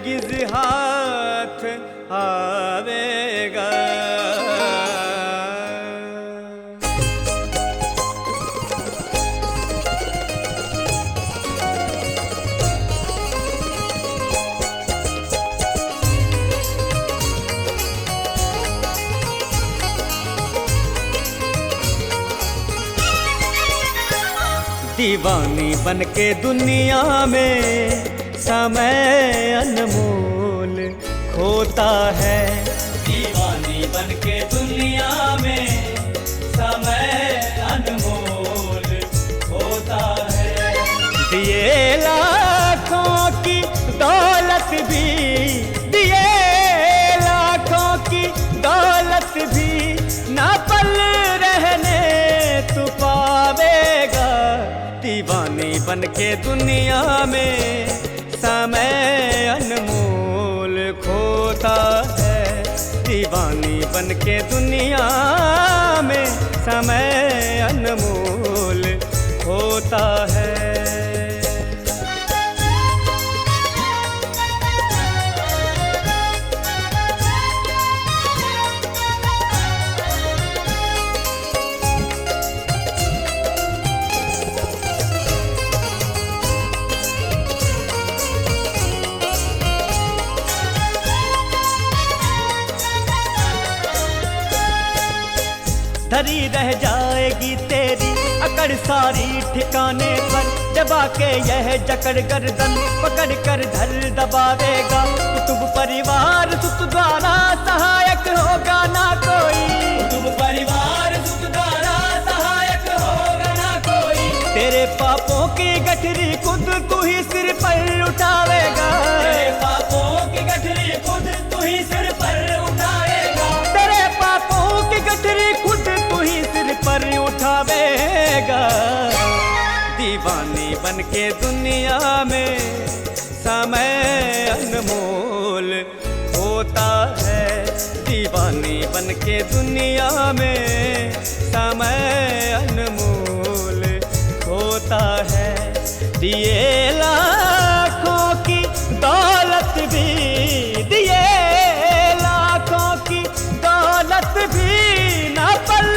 हरगिज हाथ आवेगा। दीवानी बनके दुनिया में समय अनमोल खोता है। दीवानी बनके दुनिया में समय अनमोल होता है। दिए लाखों की दौलत भी, दिए लाखों की दौलत भी ना पल रहने तू पावेगा। दीवानी बनके दुनिया में समय अनमोल खोता है। दीवानी बनके दुनिया में समय अनमोल होता है। धरी रह जाएगी तेरी अकड़ सारी ठिकाने पर, दबा के यह जकड़ गर्दन पकड़ कर धर दबावेगा। कुतुब परिवार सुत द्वारा सहायक होगा ना कोई। कुतुब परिवार सुत द्वारा सहायक होगा ना कोई। तेरे पापों की गठरी खुद तू ही सिर पर उठावेगा। तेरे पापों की गठरी खुद तू ही सिर पर उठाएगा। तेरे पापों की गठरी खुद पर उठावेगा। दीवानी बनके दुनिया में समय अनमोल होता है। दीवानी बनके दुनिया में समय अनमोल होता है। दिए लाखों की दौलत भी, दिए लाखों की दौलत भी ना पल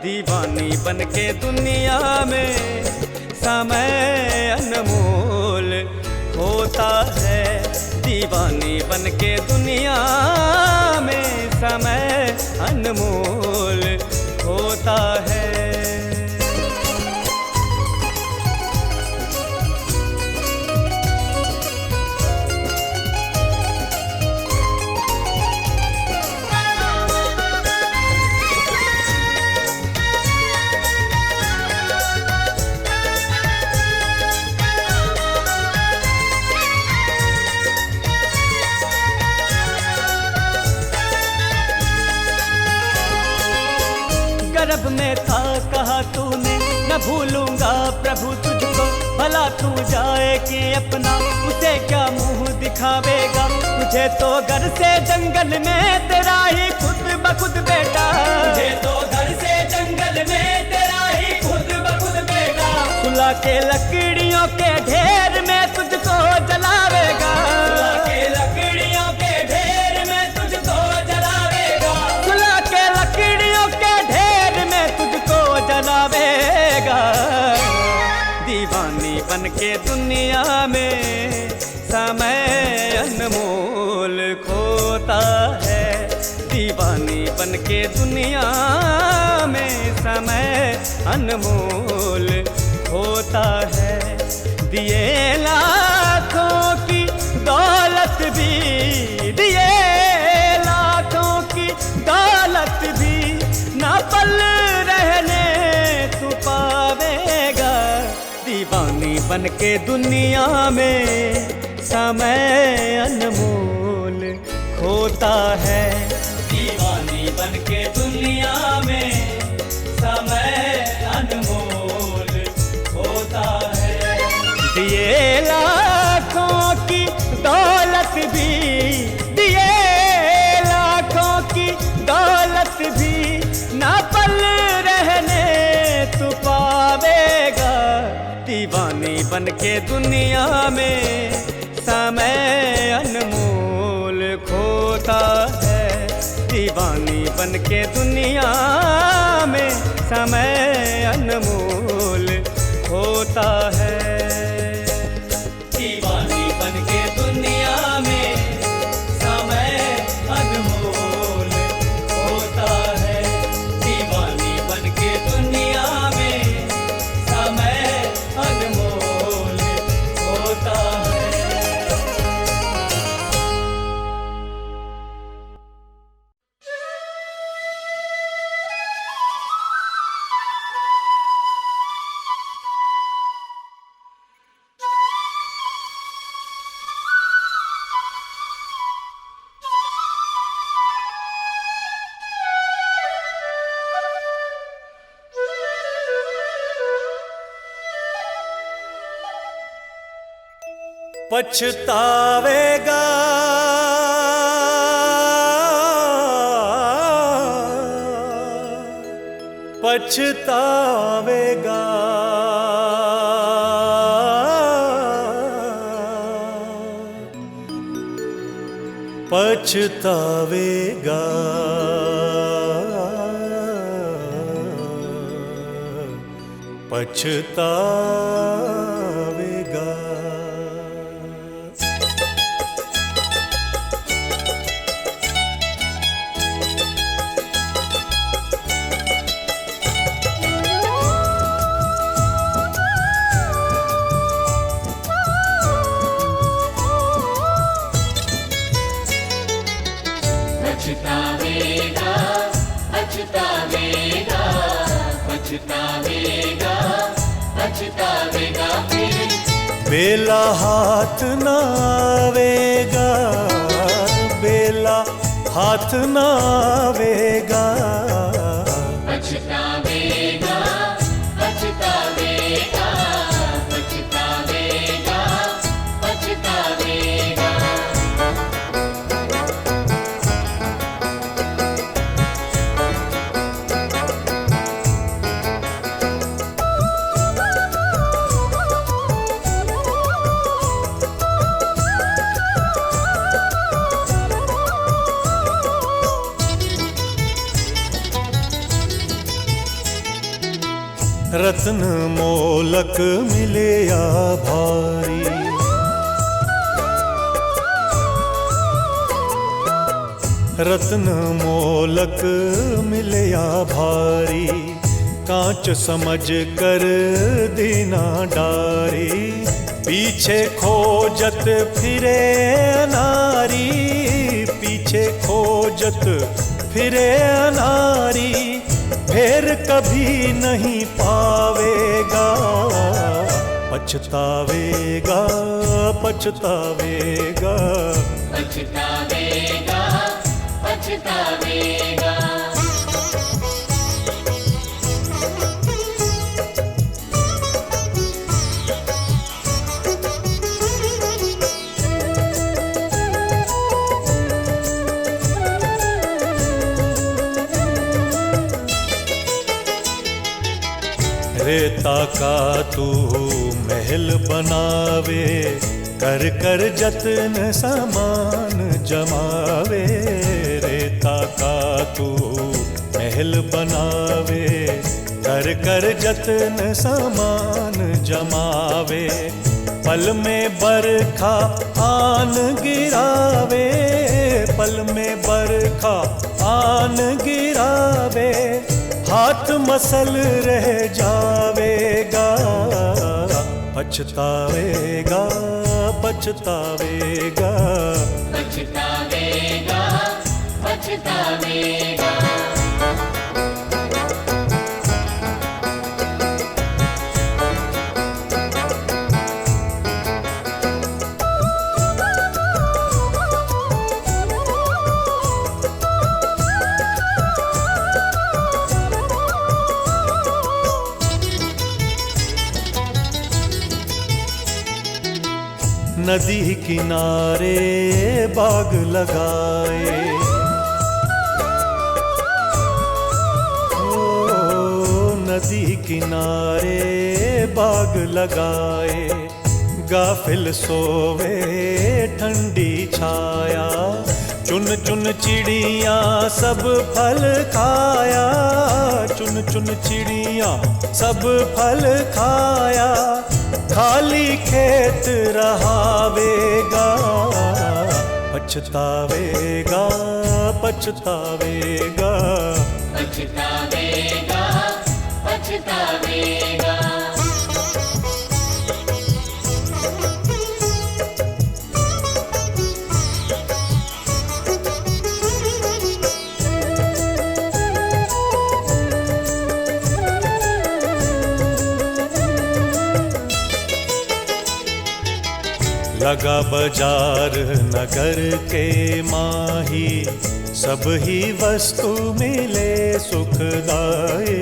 दीवानी बनके दुनिया में समय अनमोल होता है। दीवानी बनके दुनिया में समय अनमोल होता है। गर्भ में था कहा तूने न भूलूंगा प्रभु तुझको। भला तू जाए कि अपना उसे क्या मुंह दिखावेगा। तुझे तो घर से जंगल में तेरा ही खुद ब खुद बेटा। तुझे तो घर से जंगल में तेरा ही खुद ब खुद बेटा। सुला के लकड़ियों के ढेर में तुझको जलावेगा। सुला के लकड़ियों के ढेर में तुझको जलावेगा। सुला के लकड़ियों के ढेर में तुझको जलावेगा। दीवानी बनके दुनिया में समय अनमोल खोता है। दीवानी बनके दुनिया में समय अनमोल होता है। दिए लाखों की दौलत भी, दिए लाखों की दौलत भी ना पल रहने तू पावेगा। दीवानी बनके दुनिया में समय अनमोल खोता है। दीवानी बनके दुनिया में समय अनमोल होता है। दिए लाखों की दौलत भी, दिए लाखों की दौलत भी ना पल रहने तू पावेगा। दीवानी बनके के दुनिया में समय अनमोल खोता है। दीवानी बन के दुनिया में समय अनमोल होता है। दीवानी बन के दुनिया में समय अनमोल होता है। दीवानी बन के दुनिया में समय अनमोल होता है। पछतावेगा पछतावेगा पछतावेगा पछतावेगा। पछतावेगा पछतावेगा पछतावेगा पछतावेगा फिर बेला हाथ न आवेगा, बेला हाथ न आवेगा। पछतावेगा पछतावेगा पछतावेगा पछतावेगा। रत्न मोलक मिले या भारी, रत्न मोलक मिले या भारी। कांच समझ कर दीना डारी, पीछे खोजत फिरे नारी, पीछे खोजत फिरे नारी। फिर कभी नहीं पावेगा, पछतावेगा पछतावेगा पछतावेगा पछतावेगा। रेता का तू महल बनावे, कर कर जतन सामान जमावे। रेता का तू महल बनावे, कर कर जतन सामान जमावे। पल में बरखा आन गिरावे, पल में बरखा आन गिरावे। हाथ मसल रह जावेगा, पछतावेगा पछतावेगा पछतावेगा पछतावेगा। नदी किनारे बाग लगाए, ओ नदी किनारे बाग लगाए। गाफिल सोवे ठंडी छाया, चुन चुन चिड़िया सब फल खाया, चुन चुन चिड़िया सब फल खाया, खाली खेत रहावेगा, पछतावेगा पछतावेगा पछतावेगा पछतावेगा। लगा बाजार नगर के माही, सब ही वस्तु मिले सुखदाई,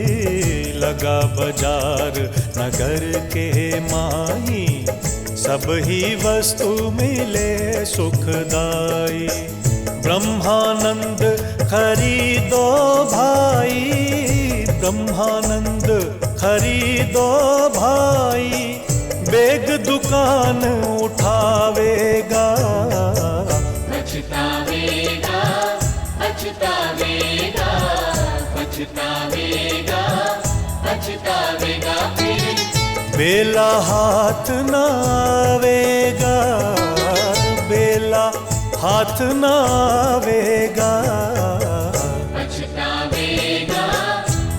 लगा बाजार नगर के माही, सब ही वस्तु मिले सुखदाई, ब्रह्मानंद खरीदो भाई, ब्रह्मानंद खरीदो भाई, बेग दुकान उठावेगा, पछतावेगा पछतावेगा पछतावेगा पछतावेगा फिर। बेला हाथ न आवेगा, बेला हाथ न आवेगा, पछतावेगा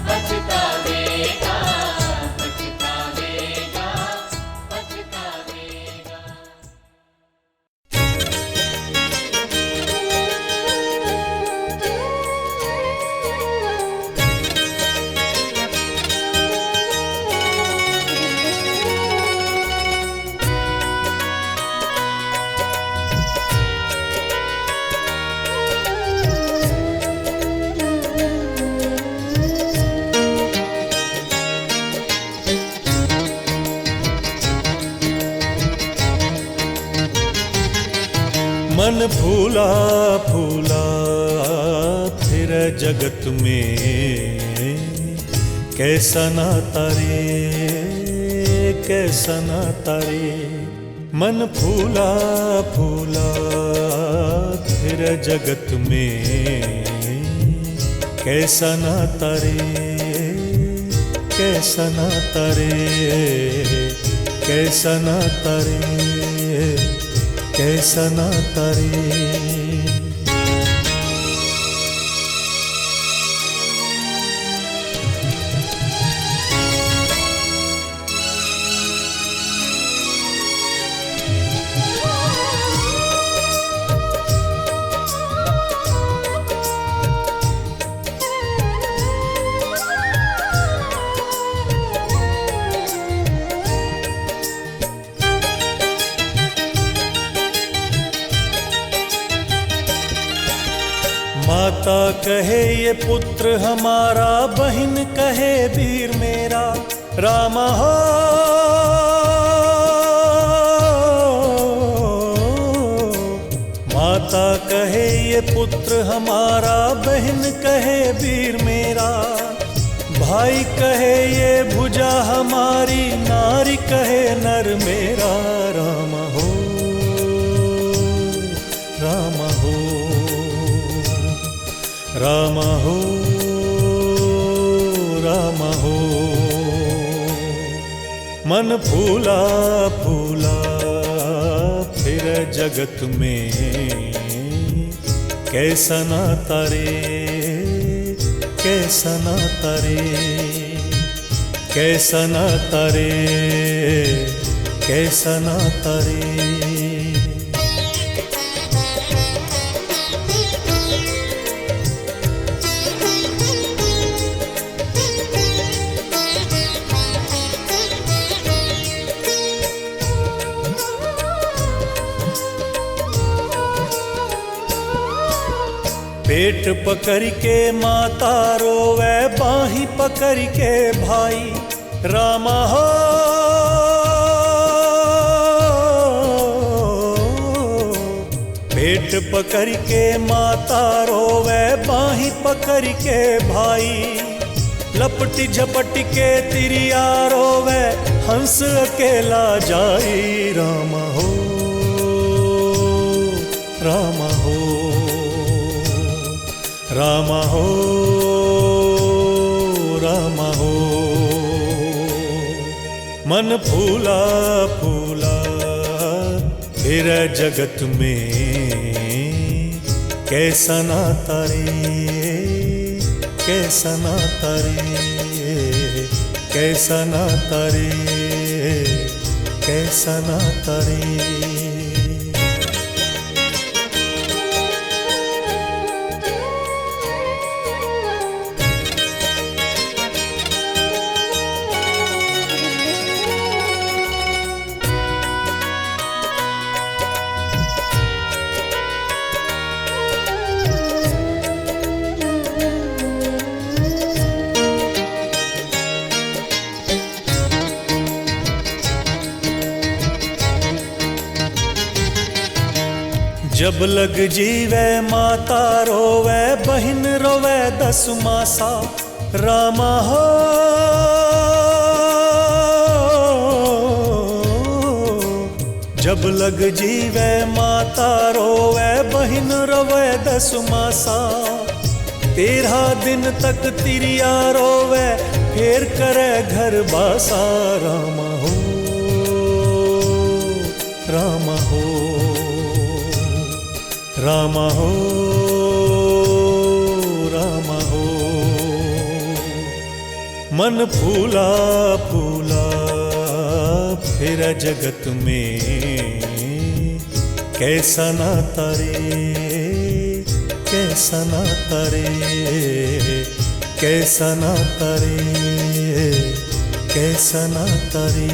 पछतावेगा पछतावेगा पछतावेगा। मन फूला फूला फिर जगत में, कैसा नाता रे कैसा नाता रे, मन फूला फूला फिर जगत में, कैसा नाता रे कैसा नाता रे कैसा नाता रे कैसा नाता रे। माता कहे ये पुत्र हमारा, बहन कहे वीर मेरा, रामा हो माता कहे ये पुत्र हमारा, बहन कहे वीर मेरा, भाई कहे ये भुजा हमारी, नारी कहे नर मेरा, रामा हो रामा हो रामा हो रामा हो। मन फूला फूला फिर जगत में, कैसा नाता रे कैसा नाता रे कैसा नाता रे कैसा नाता रे। पेट पकड़ के माता रोवे, बाही पकड़ के भाई, रामा हो पेट पकड़ के माता रोवे, बाही पकड़ के भाई, लपटी झपट के तिरिया रोवे, हंस अकेला जाई। राम हो राम हो राम हो राम हो। मन फूला फूला फिर जगत में, कैसा नाता रे कैसा नाता रे कैसा नाता रे कैसा नाता रे। जब लग जीवे माता रोवे, बहन रोवे 10 मासा। रामा हो जब लग जीवे माता रोवे, बहन रोवे 10 मासा। 13 दिन तक तिरिया रोवे, फिर करे घर बासा। रामा हो रामा हो रामा हो रामा हो। मन फूला फूला फिर जगत में, कैसा नाता रे कैसा नाता रे कैसा नाता रे कैसा नाता रे।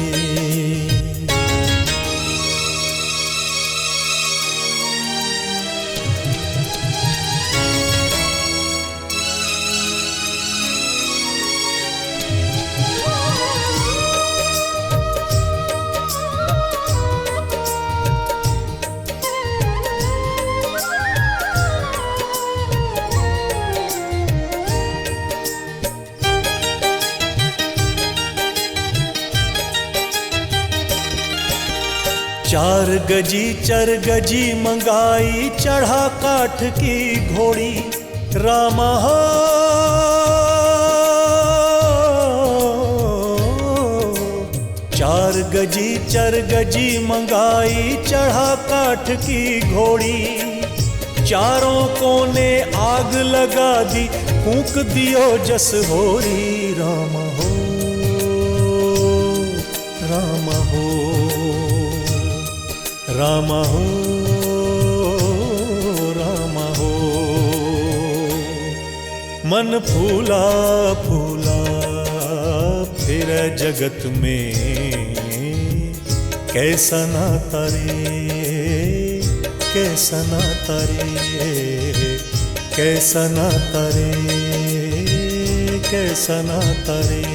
चार गजी चर गजी मंगाई, चढ़ा काठ की घोड़ी। रामा हो चार गजी चर गजी मंगाई, चढ़ा काठ की घोड़ी। चारों कोने आग लगा दी, फूंक दियो जस होरी। रामा हो रामा हो रामा हो रामा हो। मन फूला फूला फिर जगत में, कैसा नाता रे कैसा नाता रे कैसा नाता रे कैसा नाता रे।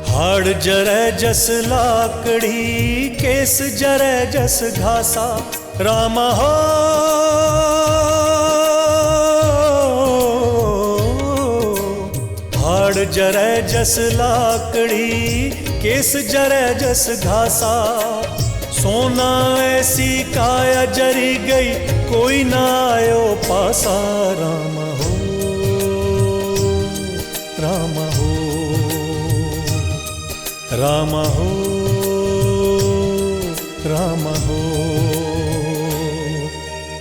हाड़ जरे जस लाकड़ी, केस जरे जस घासा। रामा हो हाड़ जरे जस लाकड़ी, केस जरे जस घासा। सोना ऐसी काया जरी गई, कोई ना आयो पासा। रामा हो रामा हो रामा हो रामा हो।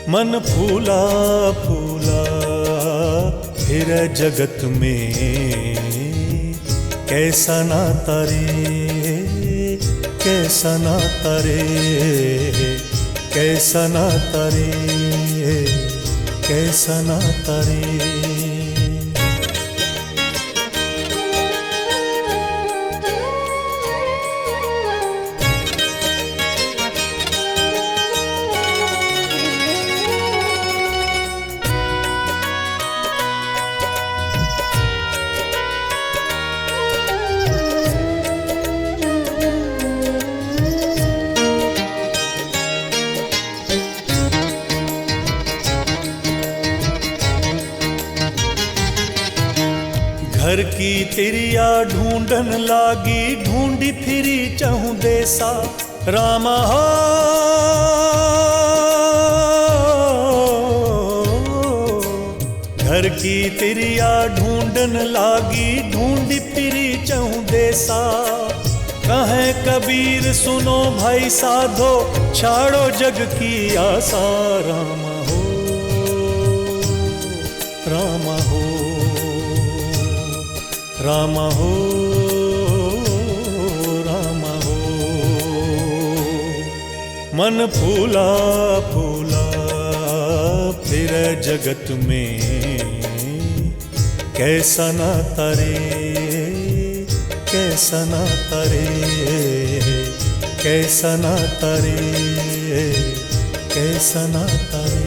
मन फूला फूला फिर जगत में, कैसा नाता रे कैसा नाता रे कैसा नाता रे कैसा नाता रे। घर की तिरिया ढूंढन लागी, ढूंढी फिरी चहु देसा। रामा हो घर की तिरिया ढूंढन लागी, ढूंढी फिरी चहु देसा। कहे कबीर सुनो भाई साधो, छाड़ो जग की आशा। रामा हो रामा हो रामा हो रामा हो। मन फूला फूला फिर जगत में, कैसा ना तरे कैसा ना तरे कैसा ना तरे कैसा ना तरे।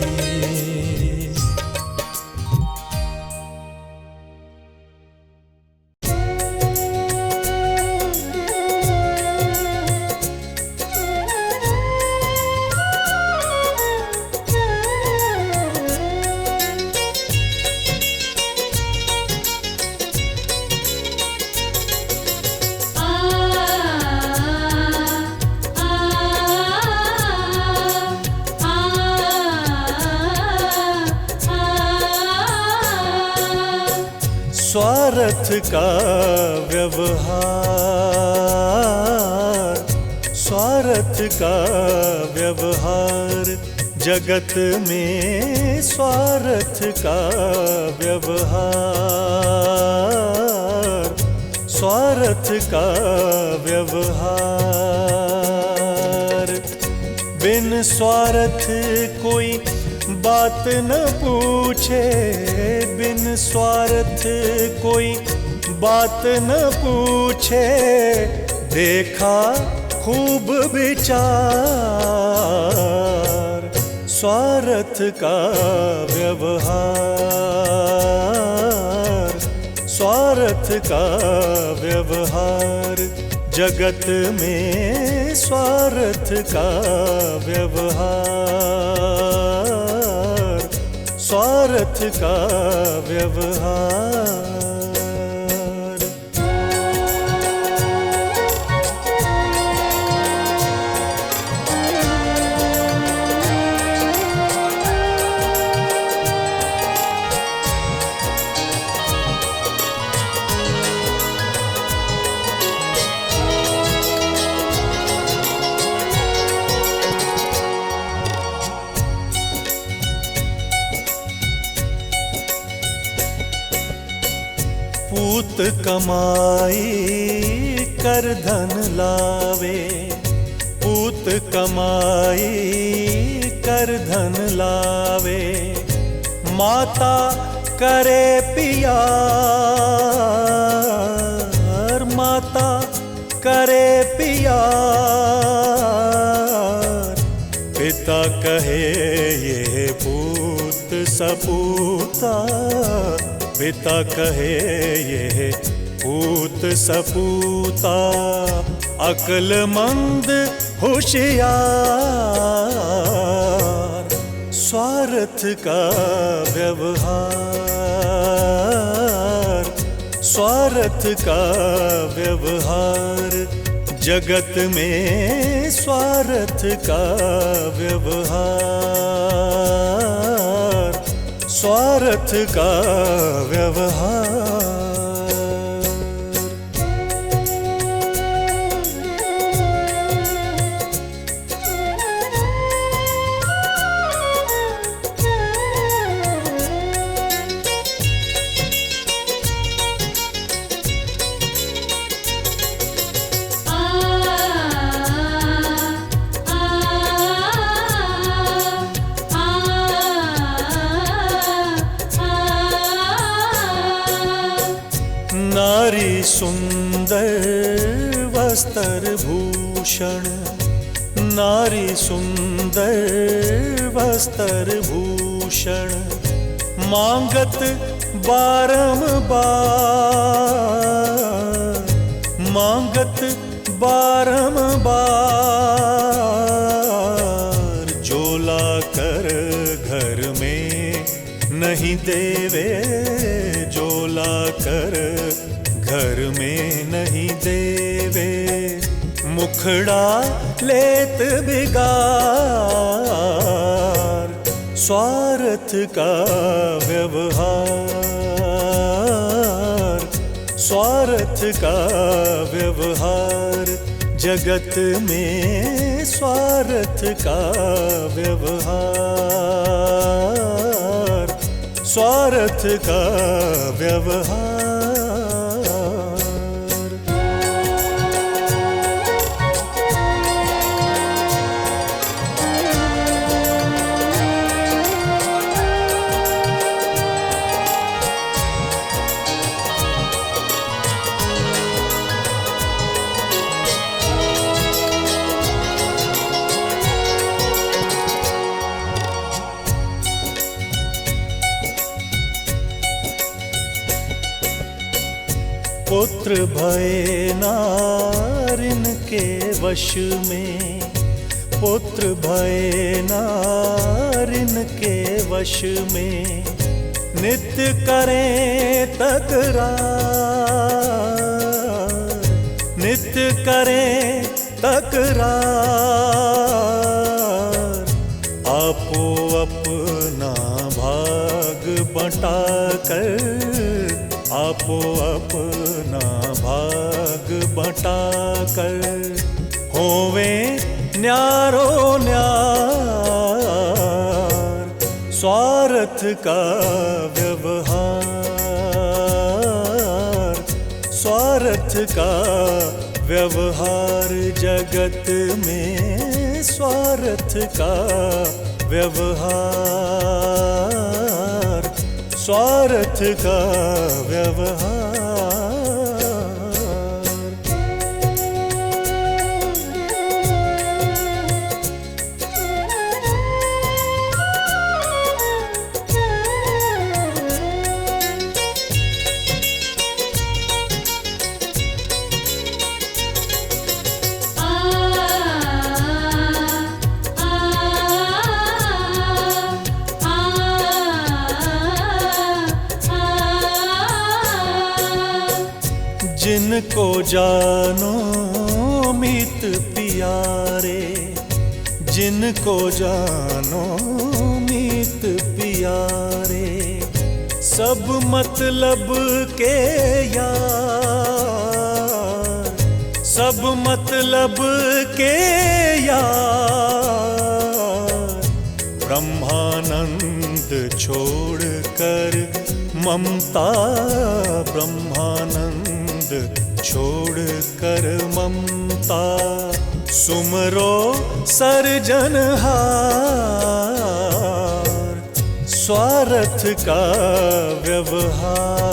स्वार्थ का व्यवहार, स्वार्थ का व्यवहार जगत में, स्वार्थ का व्यवहार, स्वार्थ का व्यवहार। बिन स्वार्थ कोई बात न पूछे, बिन स्वार्थ कोई बात न पूछे। देखा खूब विचार, स्वार्थ का व्यवहार, स्वार्थ का व्यवहार जगत में, स्वार्थ का व्यवहार, स्वार्थ का व्यवहार। पूत कमाई कर धन लावे, पूत कमाई कर धन लावे। माता करे प्यार, माता करे प्यार। पिता कहे ये पूत सपूता, पिता कहे ये पूत सपूता। अक्लमंद होशियार, स्वार्थ का व्यवहार, स्वार्थ का व्यवहार जगत में, स्वार्थ का व्यवहार, स्वार्थ का व्यवहार। नारी सुंदर वस्त्र भूषण, नारी सुंदर वस्त्र भूषण। मांगत बारंबार, मांगत बारंबार। जोला कर घर में नहीं देवे, जोला कर मुखड़ा लेत बिगार, स्वार्थ का व्यवहार, स्वार्थ का व्यवहार, जगत में स्वार्थ का व्यवहार, स्वार्थ का व्यवहार। पुत्र भये नारिन के वश में, पुत्र भये नारिन के वश में, नित्य करें तकरार, नित्य करें तकरार, आपो अपना भाग बंटा कर, आपो अपना भाग बंटा कर, होवे न्यारो न्यार, स्वार्थ का व्यवहार, स्वार्थ का व्यवहार, जगत में स्वार्थ का व्यवहार, स्वार्थ का व्यवहार। जिनको जानो मीत पियारे, जिनको जानो मीत पियारे, सब मतलब के यार, सब मतलब के यार, ब्रह्मानंद छोड़ कर ममता, ब्रह्मानंद छोड़ कर ममता, सुमरो सर्जनहार, स्वार्थ का व्यवहार,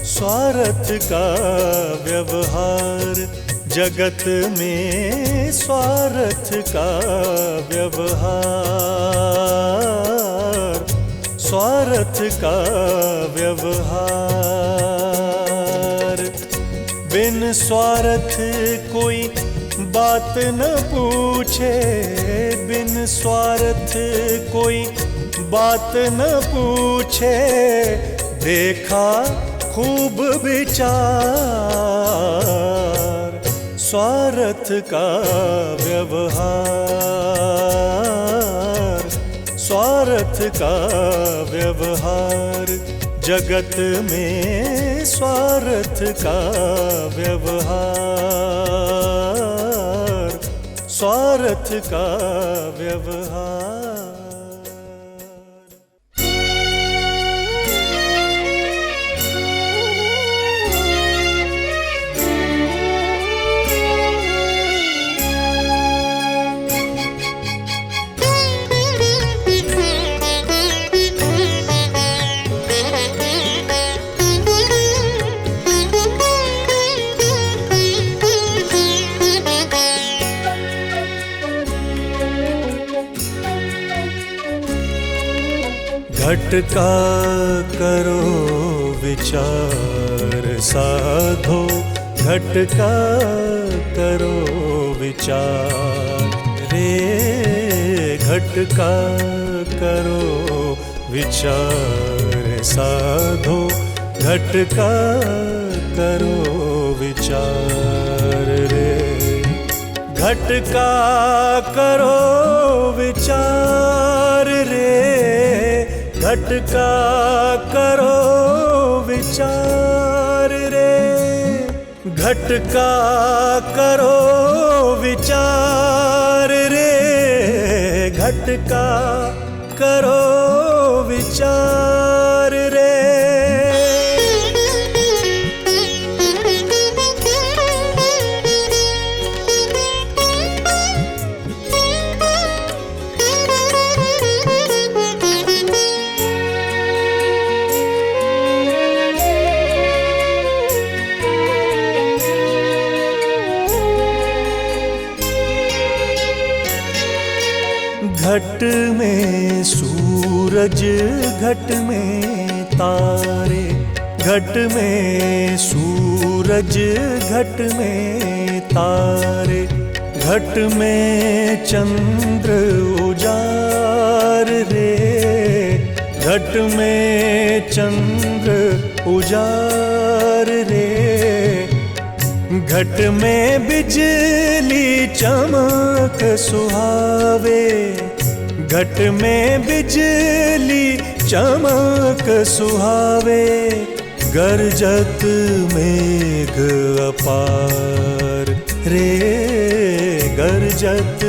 स्वार्थ का व्यवहार, जगत में स्वार्थ का व्यवहार, स्वार्थ का व्यवहार। बिन स्वार्थ कोई बात न पूछे, बिन स्वार्थ कोई बात न पूछे, देखा खूब विचार, स्वार्थ का व्यवहार, स्वार्थ का व्यवहार, जगत में स्वार्थ का व्यवहार, स्वार्थ का व्यवहार। घट का करो विचार साधो, घट का करो विचार रे, घट का करो विचार साधो, घट का करो विचार रे, घट का करो विचार रे, घट का करो विचार रे, घट का करो विचार रे, घट का करो विचार रे। घट में सूरज, घट में तारे, घट में सूरज, घट में तारे, घट में चंद्र उजाड़ रे, घट में चंद्र उजाड़ रे, घट में बिजली चमक सुहावे, घट में बिजली चमक सुहावे, गरजत मेघ अपार रे, गरजत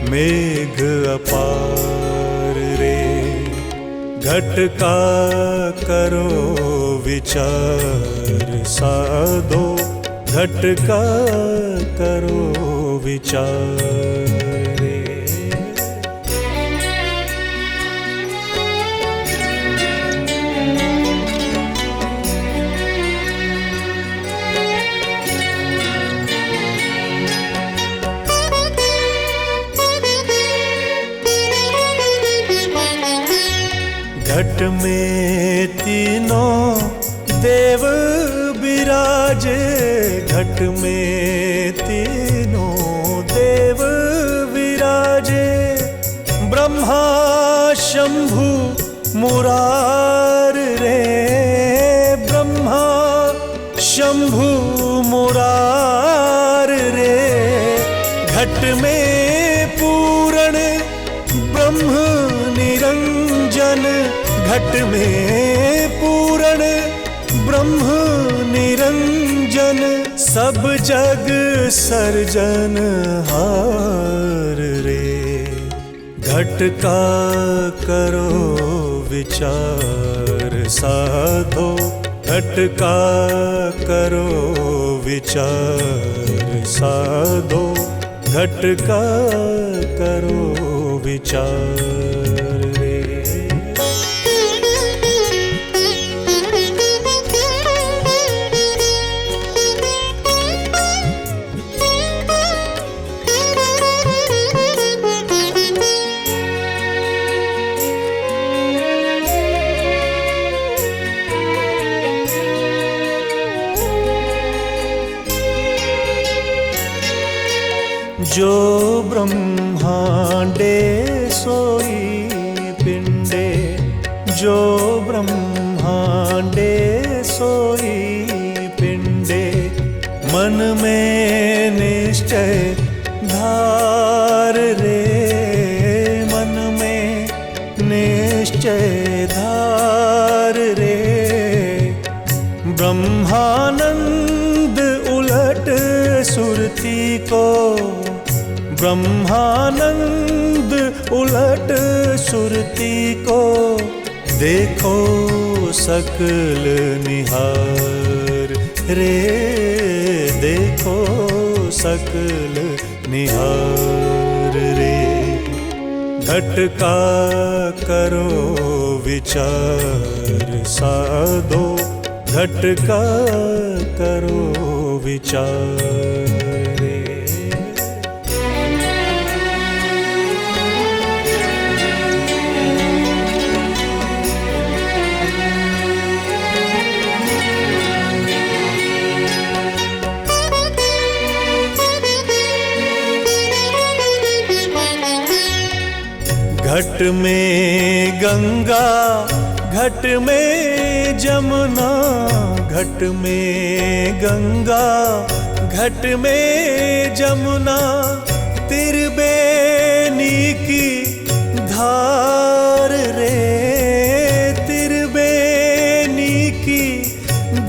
मेघ अपार रे, घट का करो विचार साधो, घट का करो विचार रे। घट में तीनों देव विराजे, घट में तीनों देव विराजे, ब्रह्मा शंभु मुरार रे, ब्रह्मा शंभु मुरार रे, घट में पूरण ब्रह्म निरंजन, घट में पूरण ब्रह्म निरंजन, सब जग सर्जन हार रे, घट का करो विचार साधो, घट का करो विचार साधो, घट का करो विचार रे। जो ब्रह्मांडे सोई पिंडे, जो ब्रह्मांडे सोई पिंडे, मन में निश्चय धार रे, मन में निश्चय धार रे, ब्रह्मानंद उलट सुरती को, ब्रह्मानंद उलट सुरती को, देखो सकल निहार रे, देखो सकल निहार रे, घट का करो विचार साधो, घट का करो विचार रे। घट में गंगा घट में जमुना, घट में गंगा, घट में जमुना, त्रिवेणी की धार रे, त्रिवेणी की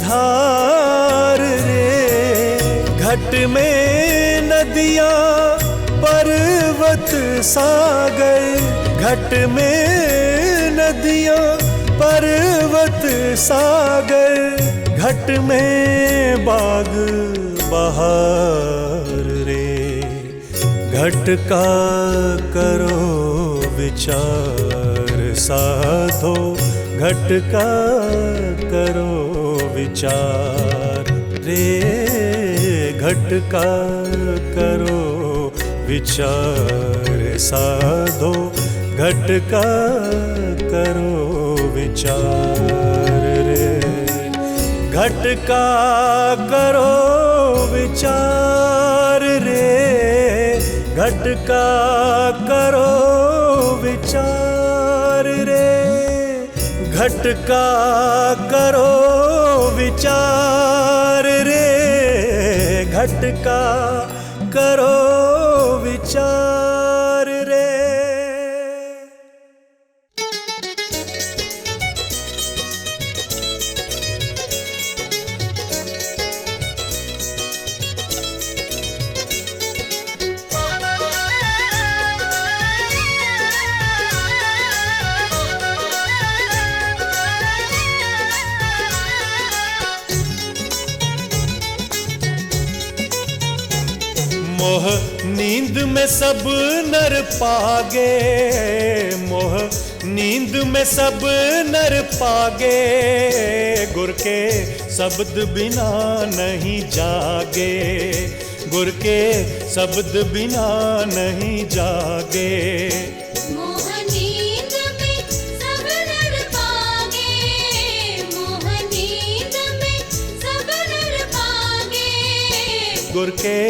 धार रे। घट में नदियाँ पर्वत सागर, घट में नदियाँ पर्वत सागर, घट में बाग बहार रे। घट का करो विचार साधो, घट का करो विचार रे। घट का करो विचार साधो, घट का करो विचार रे। घट का करो विचार रे, घट का करो विचार रे। घट का करो विचार रे, घट का करो विचार रे। मोह नींद में सब नर पागे, मोह नींद में सब नर पागे, गुर के शब्द बिना नहीं जागे, गुर के शब्द बिना नहीं जागे। मोह नींद में सब नर पागे, मोह नींद में सब नर पागे, गुर के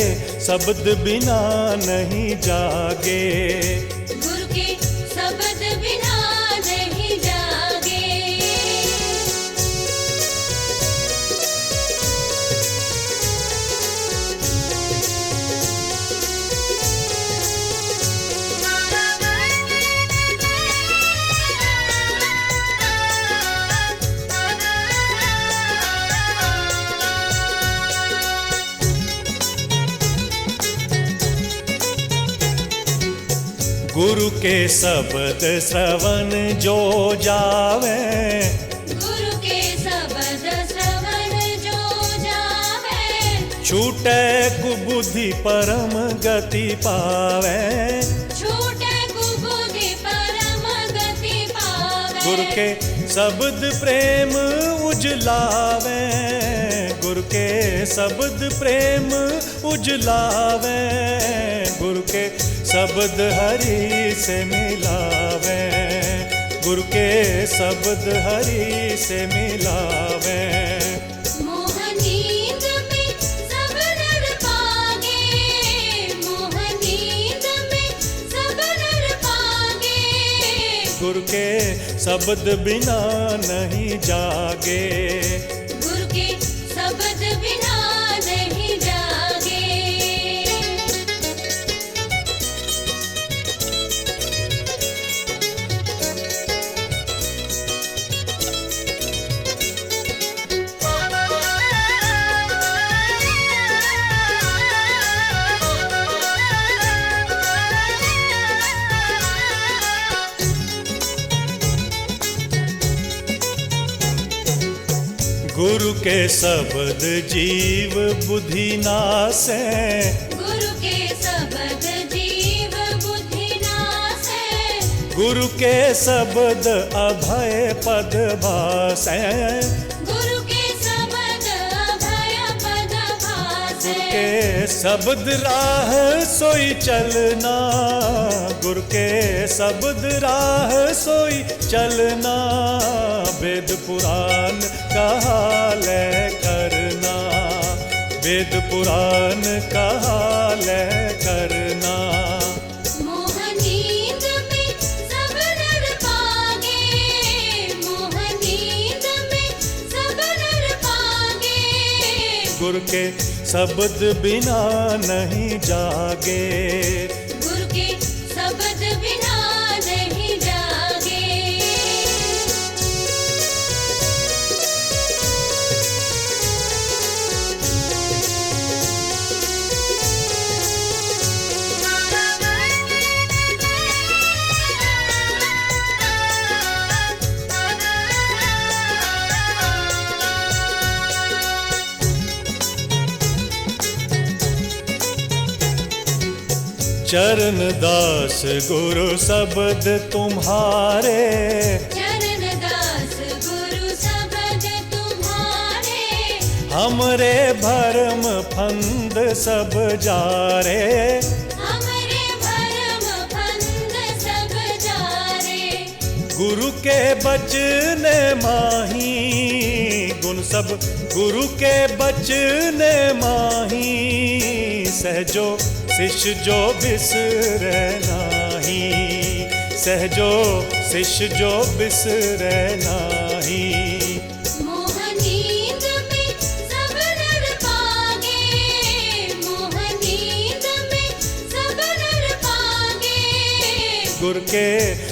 शब्द बिना नहीं जागे, गुर के शब्द बिना नहीं जागे। गुरु के शब्द श्रवण जो जावे, गुरु के शब्द श्रवण जो जावे, छूटे कुबुद्धि परम गति पावे, छूटे कुबुद्धि परम गति पावे। गुरु के शब्द प्रेम उजलावे, गुरु के शब्द प्रेम उजलावे, गुरु के शब्द हरि से मिलावे, गुरु के शब्द हरि से मिलावे। मोह नींद में सब नर पागे, मोह नींद में सब नर पागे, गुरु के शब्द बिना नहीं जागे, गुरु के शब्द बिना नहीं जागे। गुरु के शब्द जीव बुद्धि नासे, गुरु के शब्द जीव बुद्धि नासे, गुरु के शब्द अभय पद भासे, गुरु के शब्द अभय पद भासे। गुरु के शब्द राह सोई चलना, गुरु के शब्द राह सोई चलना, वेद पुराण कहा ले करना, वेद पुराण कहा ले करना। मोह नींद में सब नर पागे, मोह के शब्द बिना नहीं जागे। गुरु के शब्द बिना नहीं जागे। चरण दास गुरु शब्द तुम्हारे, चरण दास गुरु शब्द तुम्हारे, हमरे भरम फंद सब जारे। हमरे भरम फंद सब जारे। गुरु के बचन माही गुण सब, गुरु के बचन माही सहजो शिष्य जो बिसरे नाही। सहजो शिष्य जो बिसरे नाही। मोह नींद में सब नर पागे, मोह नींद में सब नर पागे। गुर के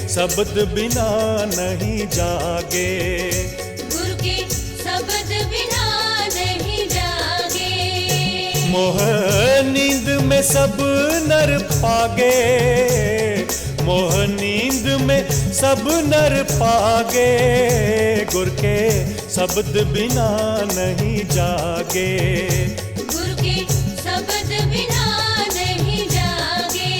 शब्द बिना नहीं जागे। गुरु के शब्द बिना नहीं जागे। मोह नींद में सब नर पागे, मोह नींद में सब नर पागे। गुर के शब्द बिना नहीं जागे। गुरु के शब्द बिना नहीं जागे।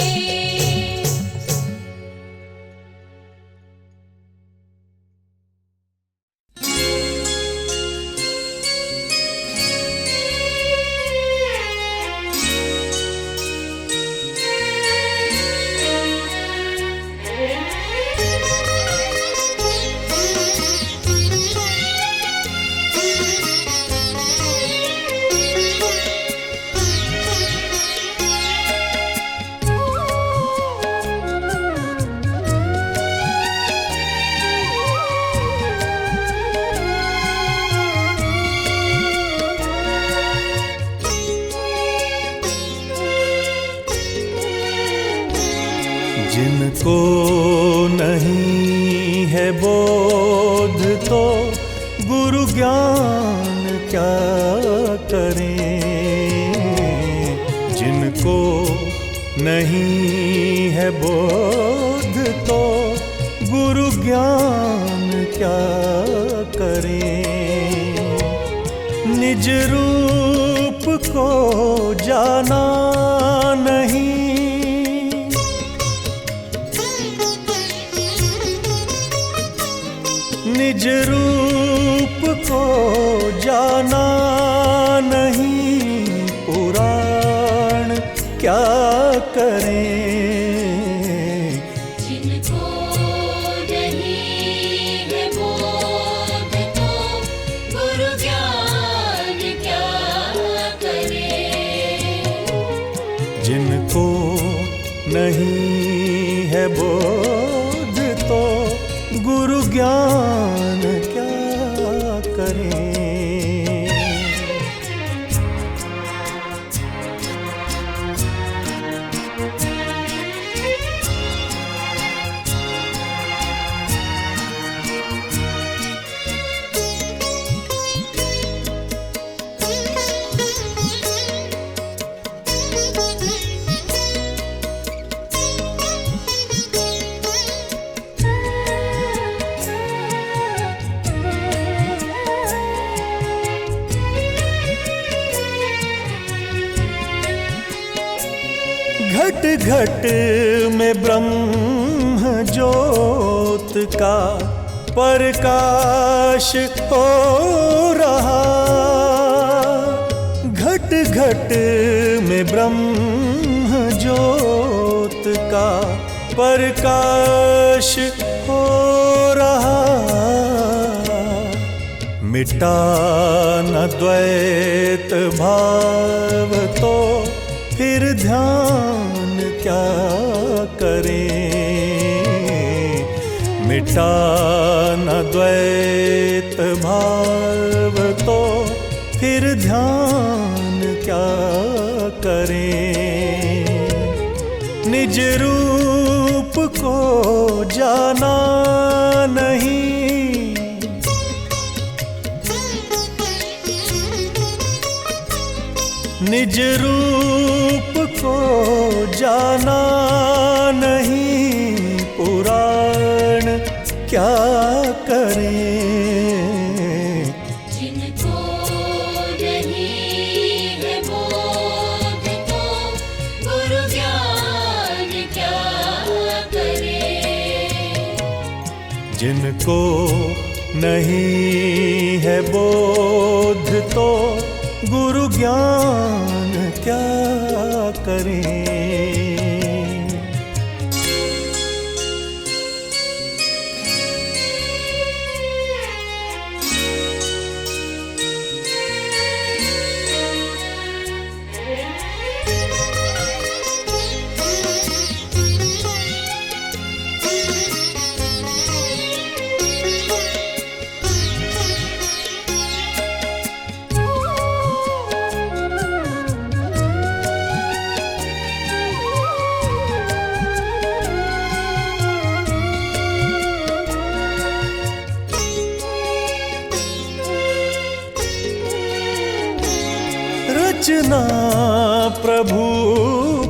जिनको नहीं है बोध तो गुरु ज्ञान क्या करें। जिनको नहीं है बोध तो गुरु ज्ञान क्या करें। निज रूप को जाना नहीं, निज रूप को जाना नहीं। पुराण क्या करें। जिनको नहीं है बोध तो गुरु ज्ञान क्या करे। जिनको नहीं है बोध तो गुरु ज्ञान क्या करें। घट घट में ब्रह्म ज्योत का प्रकाश हो रहा। घट घट में ब्रह्म ज्योत का प्रकाश हो रहा। मिटा न द्वैत भाव तो फिर ध्यान क्या करें। मिटा न द्वैत भाव तो फिर ध्यान क्या करें। निज रूप को जाना नहीं, निज रूप को जाना नहीं, पुराण क्या करें। जिनको नहीं है बोध तो गुरु ज्ञान क्या करे। जिनको नहीं है बोध तो गुरु ज्ञान क्या करें। रचना प्रभु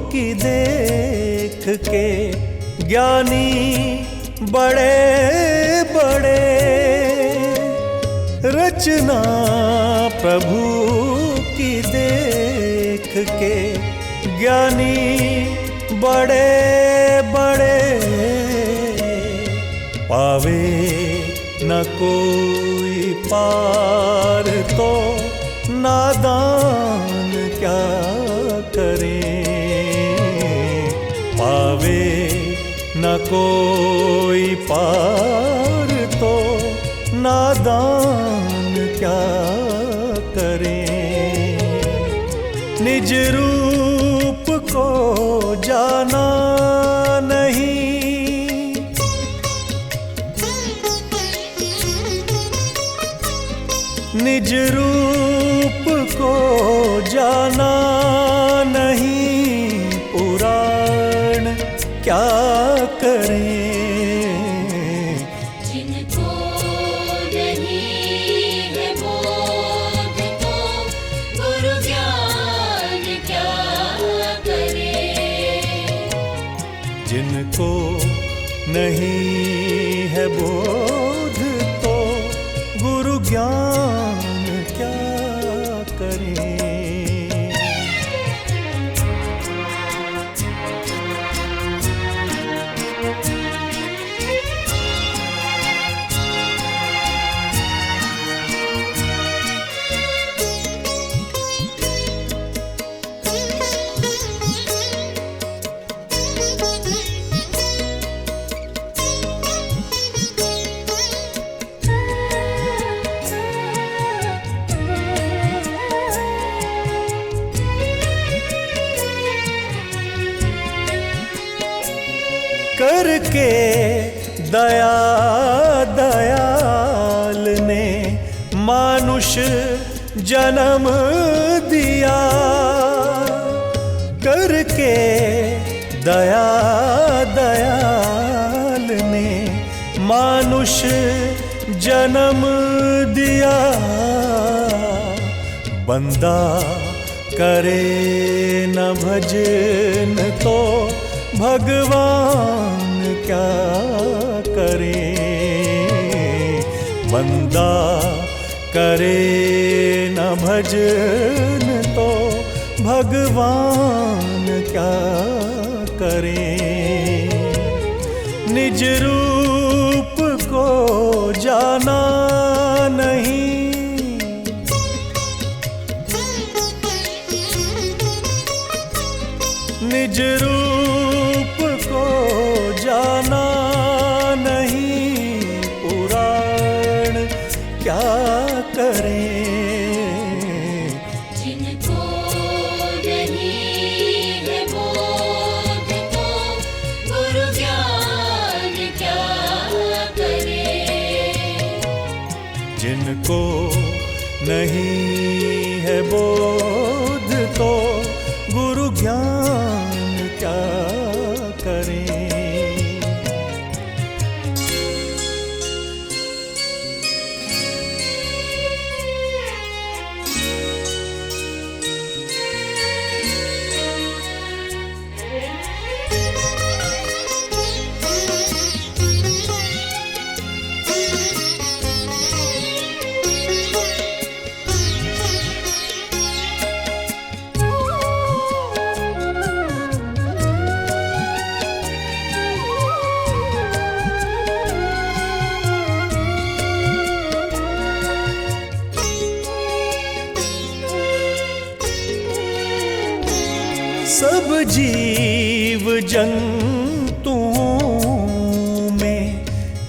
की देख के ज्ञानी बड़े बड़े, रचना प्रभु की देख के ज्ञानी बड़े बड़े, पावे न कोई पार तो नादान क्या करे। पावे न कोई पार तो नादान क्या करे। निज रूप को जाना नहीं, निज रूप को जाना नहीं, पुराण क्या करें। जिनको नहीं है बोध तो गुरु ज्ञान क्या करे। जिनको नहीं है बोध तो गुरु ज्ञान क्या करें। करके दया दयाल ने मानुष जन्म दिया। करके दया दयाल ने मानुष जन्म दिया। बंदा करे न भजन तो भगवान क्या करे। बंदा करे न भजन तो भगवान क्या करे। निज रूप को जाना नहीं, निज रूप को जाना नहीं, पुराण क्या करें। जिनको नहीं है बोध तो गुरु ज्ञान क्या करे। जिनको नहीं है बोध तो गुरु ज्ञान क्या करें। सब जीव जंतुओं में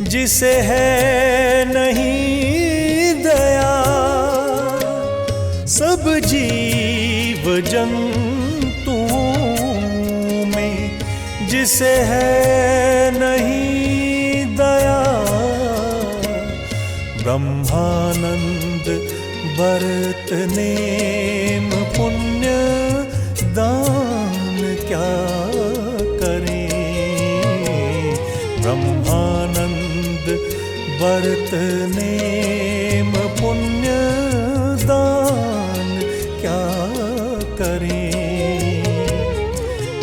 जिसे है नहीं दया, सब जीव जंतुओं में जिसे है नहीं दया, ब्रह्मानंद बरत नेम पुण्य दान क्या करें। ब्रह्मानंद बरत नेम पुण्य दान क्या करें।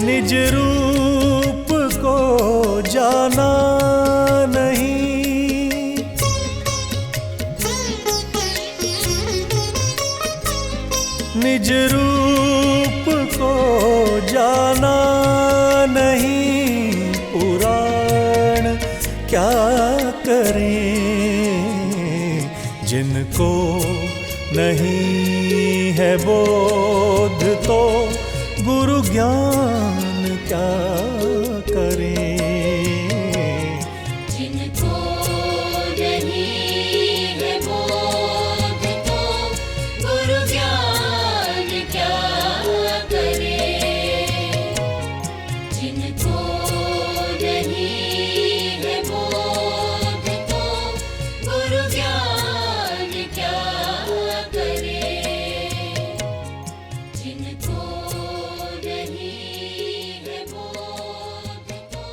निज रूप को जाना नहीं, निज रूप को जाना नहीं, पुराण क्या करें। जिनको नहीं है बोध तो गुरु ज्ञान क्या करें। जिनको नहीं है बोध तो गुरु ज्ञान क्या करें। जिनको नहीं है बोध तो गुरु ज्ञान क्या करें। जिनको नहीं है बोध तो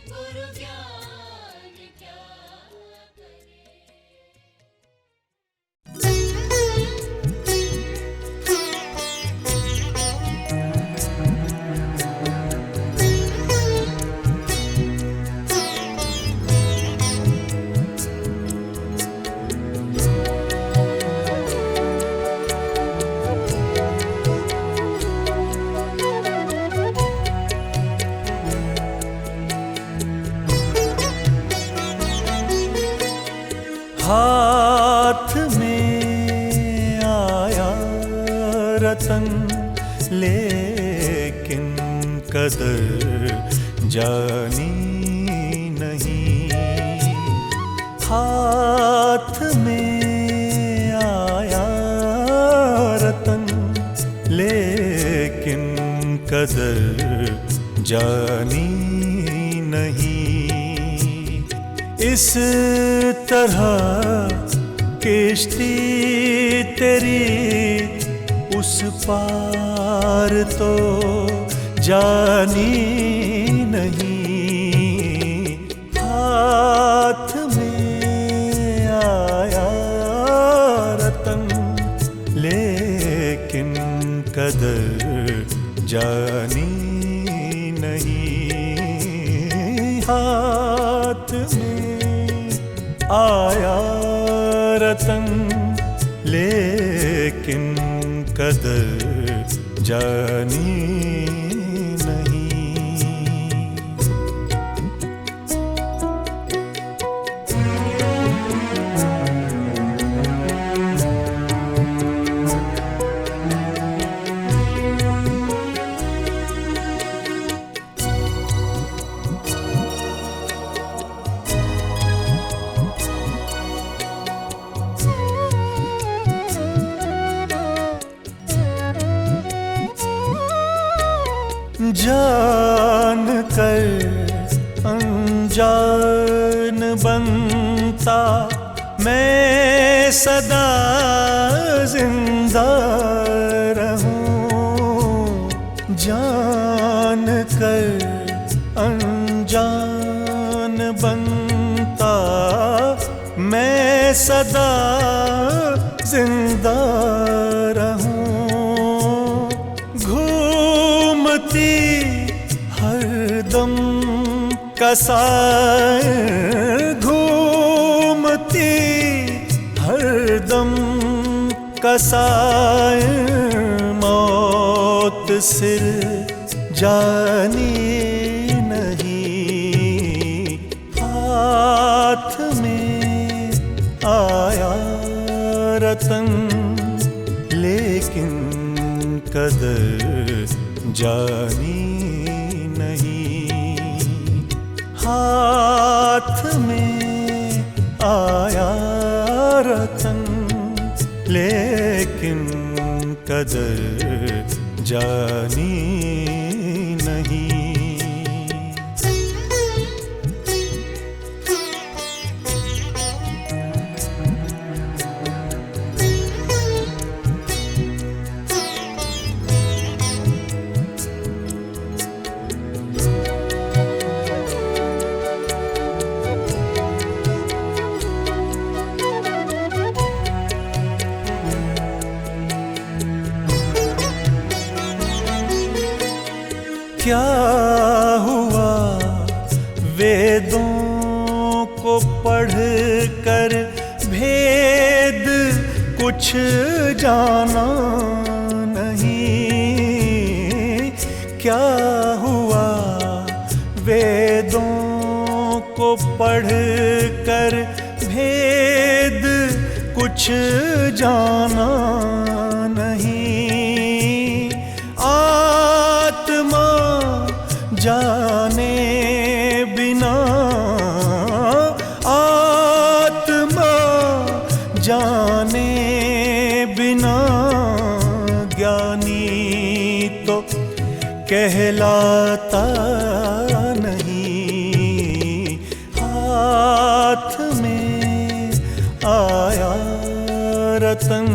गुरु ज्ञान क्या हाथ में आया रतन लेकिन कदर जानी नहीं। हाथ में आया रतन लेकिन कदर जानी नहीं। इस तरह किश्ती तेरी उस पार तो जानी नहीं। हाथ में आया रतन लेकिन कदर जानी नहीं। हाथ में आया रतन लेकिन कदर जानी नहीं। जान कर अनजान बनता मैं सदा जिंदा रहूं। जान कर अनजान बनता मैं सदा जिंदा रहूं। घूमती हरदम कसाए, घूमती हरदम कसाए, मौत सिर जानी नहीं। हाथ में आया रतन लेकिन कदर जानी नहीं। हाथ में आया रतन लेकिन कदर जानी नहीं। क्या हुआ वेदों को पढ़ कर भेद कुछ जाना नहीं। क्या हुआ वेदों को पढ़ कर भेद कुछ जाना नहीं। आत्मा जाने बिना, आत्मा जाने बिना ज्ञानी तो कहलाता नहीं। हाथ में आया रतन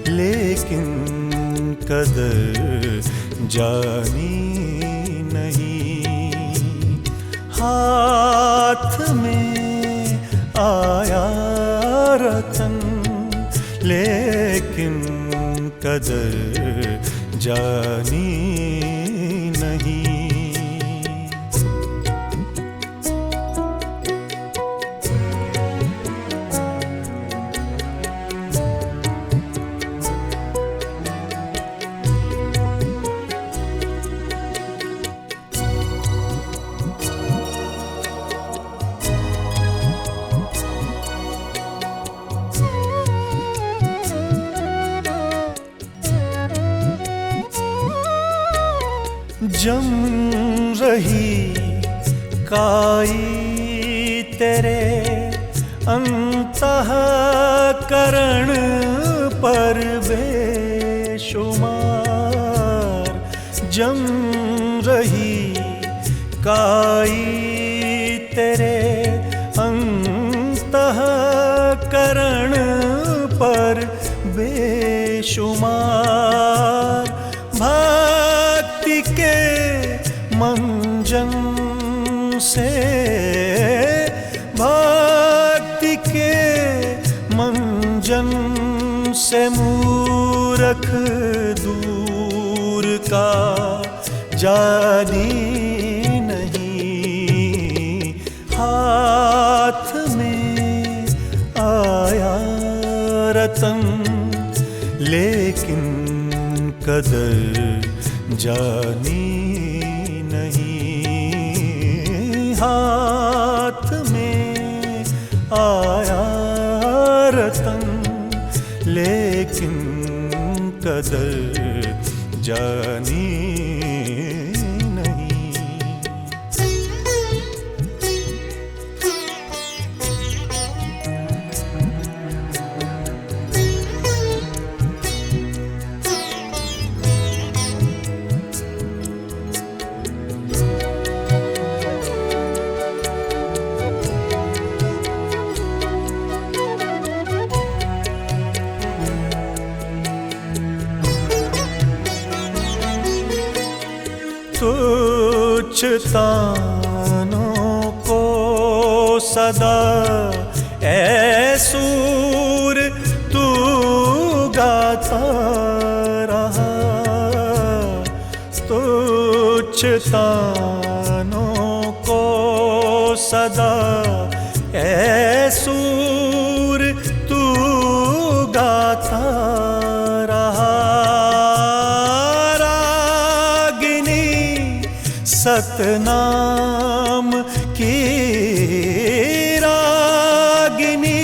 लेकिन कदर जानी नहीं। हाथ में आया रतन लेकिन कदर जानी नहीं। जम रही काई तेरे अंतःकरण पर बेशुमार। जम रही काई तेरे अंतःकरण पर बेशुमार। भक्ति के मंजन से, भक्ति के मंजन से मूरख दूर का जानी नहीं। हाथ में आया रतन लेकिन कदर जानी नहीं। हाथ में आया रतन लेकिन कदर जानी नहीं। तुच्छ तानों को सदा ऐसूर तू गाता रहा, तुच्छ तानों को सदा ऐसूर तू गाता रहा। रागिनी सतनाम की, रागिनी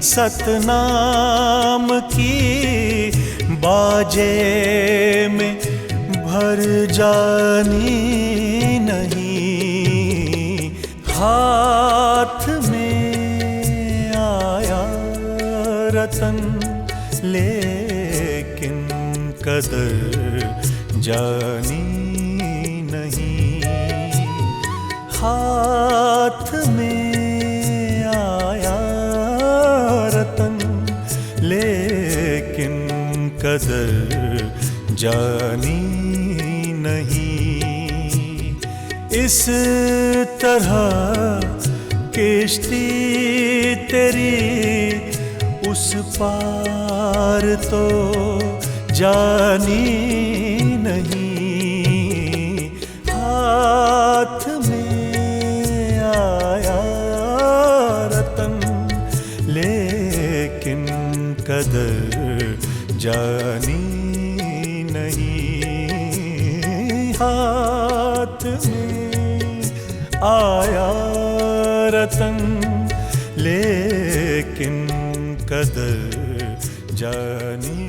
सतनाम की बाजे में भर जानी नहीं। हाथ में आया रतन लेकिन कदर जानी नहीं। हाथ में आया रतन लेकिन कदर जानी नहीं। इस तरह किश्ती तेरी उस पार तो जानी नहीं। हाथ में आया रतन लेकिन कदर जानी नहीं। हाथ में आया रतन लेकिन कदर जानी